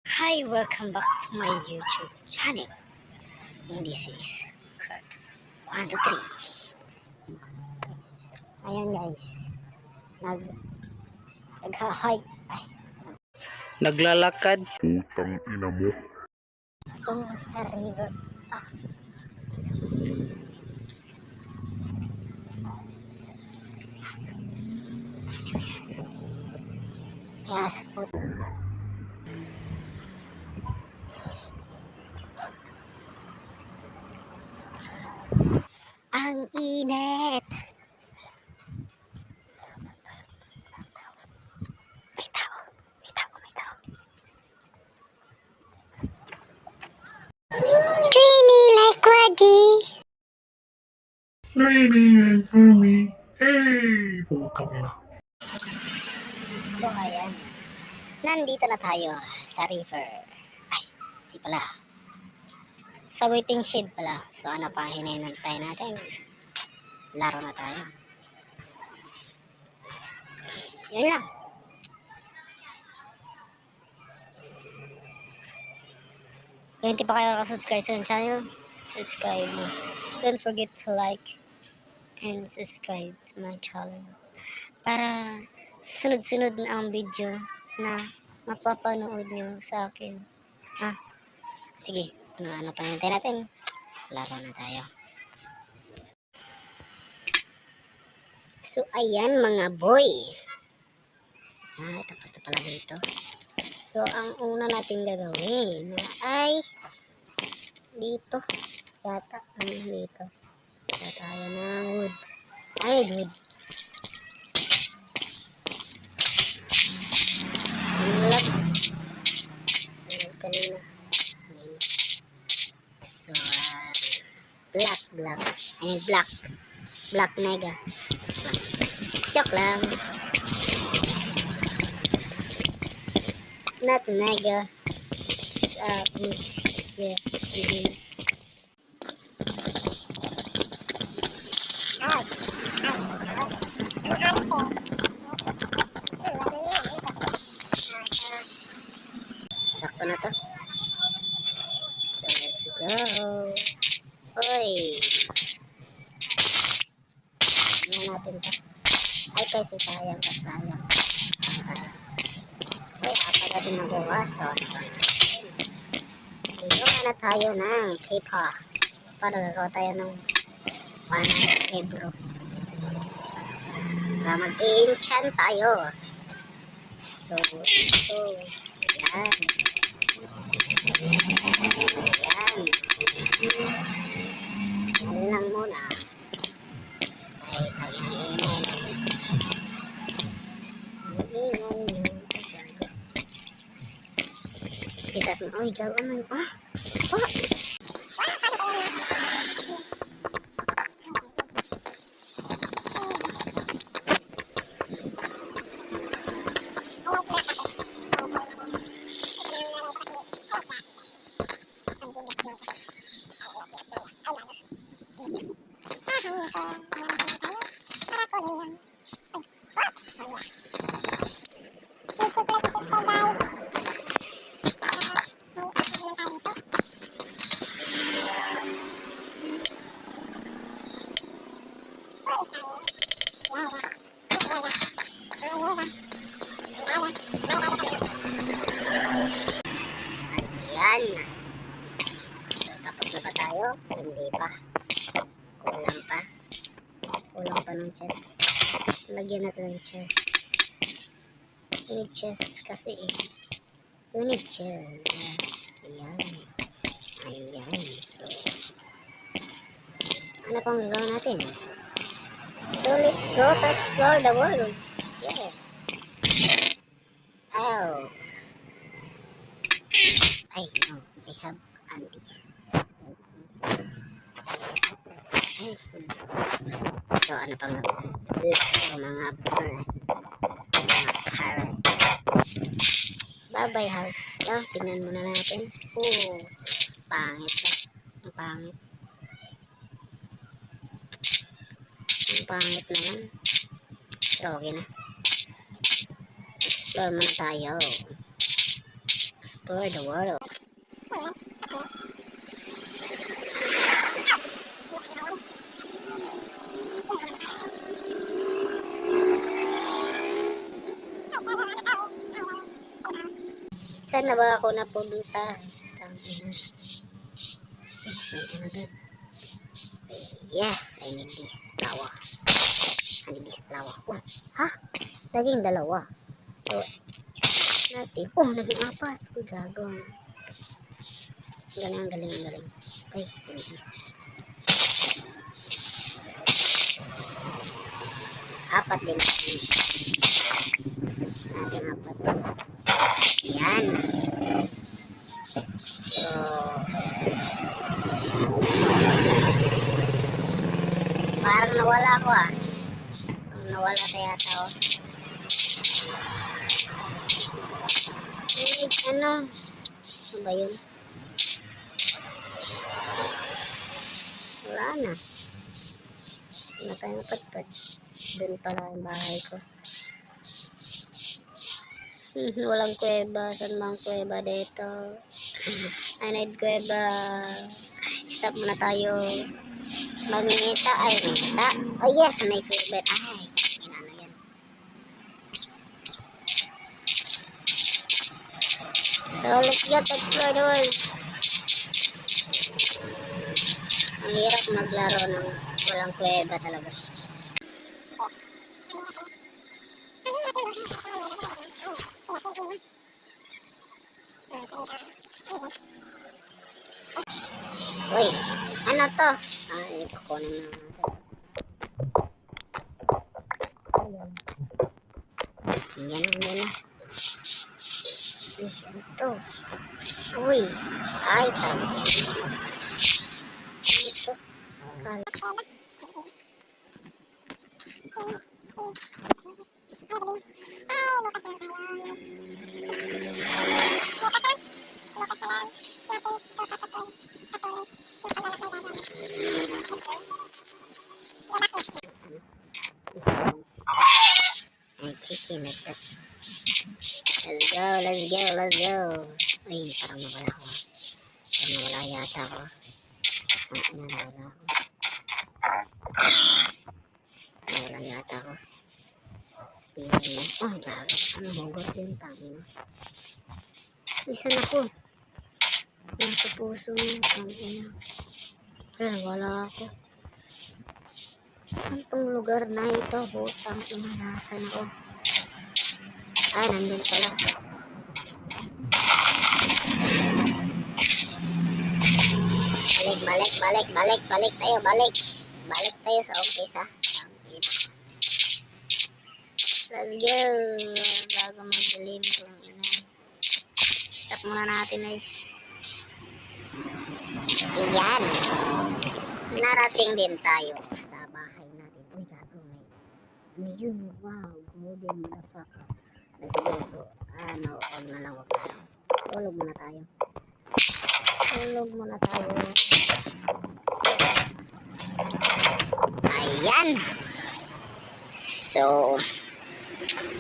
Hi, welcome back to my YouTube channel. And this is Kurt. 1, 2, 3. Ayan guys. Nag Nagha-hike. Naglalakad. Putang ina mo. Itong sa river. Ah, aso. May aso po. Ang init. May tao. May tao. May tao. Creamy like Waddy. Raining for me. Hey! Putang ina. So ayan. Nandito na tayo sa river. Ay, di pala. Sa waiting shed pala. So ano pa hinihintay natin? Laro na tayo. Yun lang. Kung hindi pa kayo nakasubscribe sa channel, subscribe mo. Don't forget to like and subscribe to my channel. Para sunod-sunod na ang video na mapapanood nyo sa akin. Ha? Sige, ano pa hintay natin? Laro na tayo. So, ayan mga boy. Tapos na pala dito. So, ang una natin gagawin ay dito. Yata, dito. Kaya tayo ng wood. Ay, wood. Ano lang? Kanina. So, black. Ay, black. Black mega. Joke lang. It's not mega. It's yeah, sakto na to. So, let's go. Oy. Ano natin to? Ay, kasi sayang. Uy, apat na din nakuha. So, gumawa na tayo ng paper. Para gagawa tayo ng libro. Para mag-enchant tayo. So, ito. Yan. Ano lang muna. Ay, pag-iinan. Kita semua. Oh, jauh aman. Oh. Yan. So, tapos na ba tayo? Hindi pa. Kulang pa ng chest. Lagyan natin ng chest. You need chest kasi eh. You need chest. Ayan. So, ano pang gagawin natin? So, let's go to explore the world. Yeah. Oh. Ay, no. I have candies. So, ano pang mga bird. Parrot. Bye-bye house. Tingnan muna natin. Pangit na. Ang pangit. Ang pangit naman. Pero okay na. Explore muna tayo. explore the world. Saan na ba ako napunta? Tangina. May ano doon? Yes, I need this flower. I need this flower. Oh, ha? Naging dalawa. So, natin. Oh, naging apat. Uy, gagawin. Galing, galing, galing. Ay, I need this. Apat din natin. Natin apat. Yan. So, parang nawala ko ah. Nawala kaya tao. Ano? Ano ba yun? Wala na. Saan na tayo napatpat? Doon pala yung bahay ko. Walang kuweba. Saan bang kuweba dito? I need kuweba. Stop muna tayo. Magngita. Ay, ngita. Oh yes, may kuweba. Ay, inano yan. So, let's get to explore the world. Ang hirap maglaro ng walang kuweba talaga. Uy, ano to? Ay, kukunin na natin. Yan muna. Ano to? Uy, ay, tama. Ito. Ay, chicken like that. Let's go, let's go, let's go. Uy, parang nawala ko. Parang nawala yata ko. Nawala ako. Nawala yata ko. Tingnan mo. Oh, gago. Ano hugot yun? Tangin na. Isan ako. Nasa puso mo. Tangin na. Pero wala ako. Saan tong lugar na ito? Butang ina, nasan ako? Ah, nandun pala. Balik tayo, balik. Balik tayo sa umpisa. Let's go. Bago magdilim kung ina. Stop muna natin, guys. Iyan. Narating din tayo sa bahay natin. Uy, gago, may yun, wow, golden motherfucker. Let's go. So, ano, wag na lang, wag na lang. Tulog muna tayo. Tulog muna tayo. Ayan. So,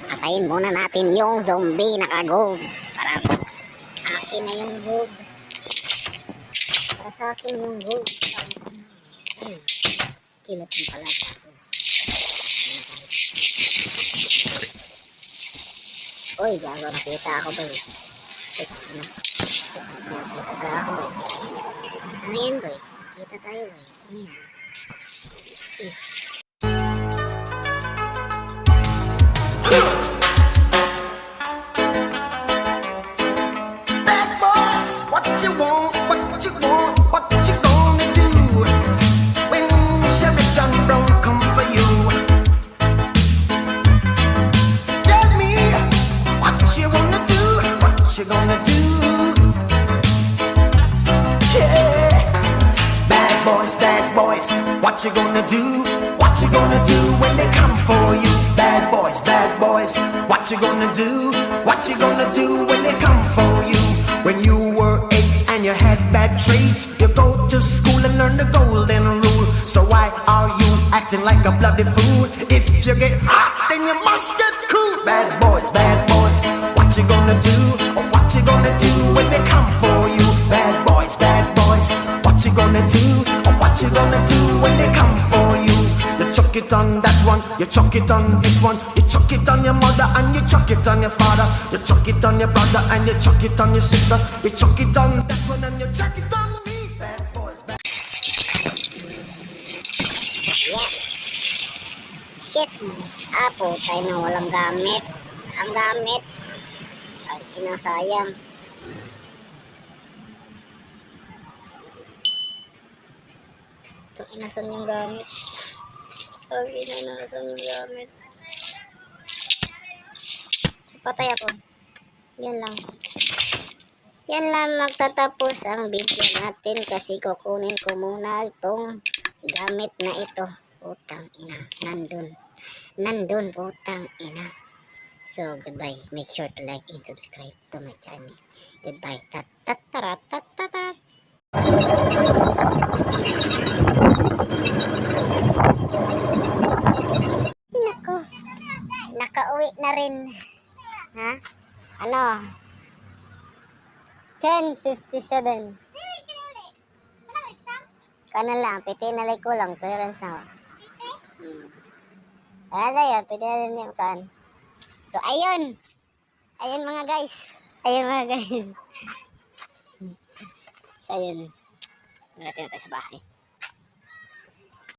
patayin muna natin yung zombie naka-gold. Para akin na yung gold. Para sa akin yung gold. Ay, skeleton pala. Uy, gago, nakita ako ba eh. Nakita ako ba eh. Ano yan ba eh? Nakita tayo ba eh. Ano yan? Bad boys, what you want, what you want, what you gonna do when Chevy John Brown come for you? Tell me what you wanna do, what you gonna do? Yeah, bad boys, what you gonna do? What you gonna do when they come for you? Bad boys, what you gonna do? What you gonna do when they come for you? When you were 8 and you had bad traits, you go to school and learn the golden rule. So why are you acting like a bloody fool? If you get hot, then you must get cool. Bad boys, what you gonna do? Or what you gonna do when one. You chuck it on this one. You chuck it on your mother and you chuck it on your father. You chuck it on your brother and you chuck it on your sister. You chuck it on that one and you chuck it on me. Bad boys, bad. Yes. Yes. Apo, tayo na walang gamit. Ang gamit. Ay, kinasayang. Ito, inasan yung gamit. Ang inasan yung gamit. So, patay ako. Yan lang. Yan lang magtatapos ang video natin kasi kukunin ko muna itong gamit na ito. Putang ina. Nandun, putang ina. So, goodbye. Make sure to like and subscribe to my channel. Goodbye. Tat-tat-tarat-tat-tat. Nako. Nakauwi na rin. Ha? Ano? 10:57. Kana lang, piti nalay ko lang, clearance na. Ada ya, piti na rin yung kan. So, ayun. Ayun mga guys. So, ayun. Narating na tayo sa bahay.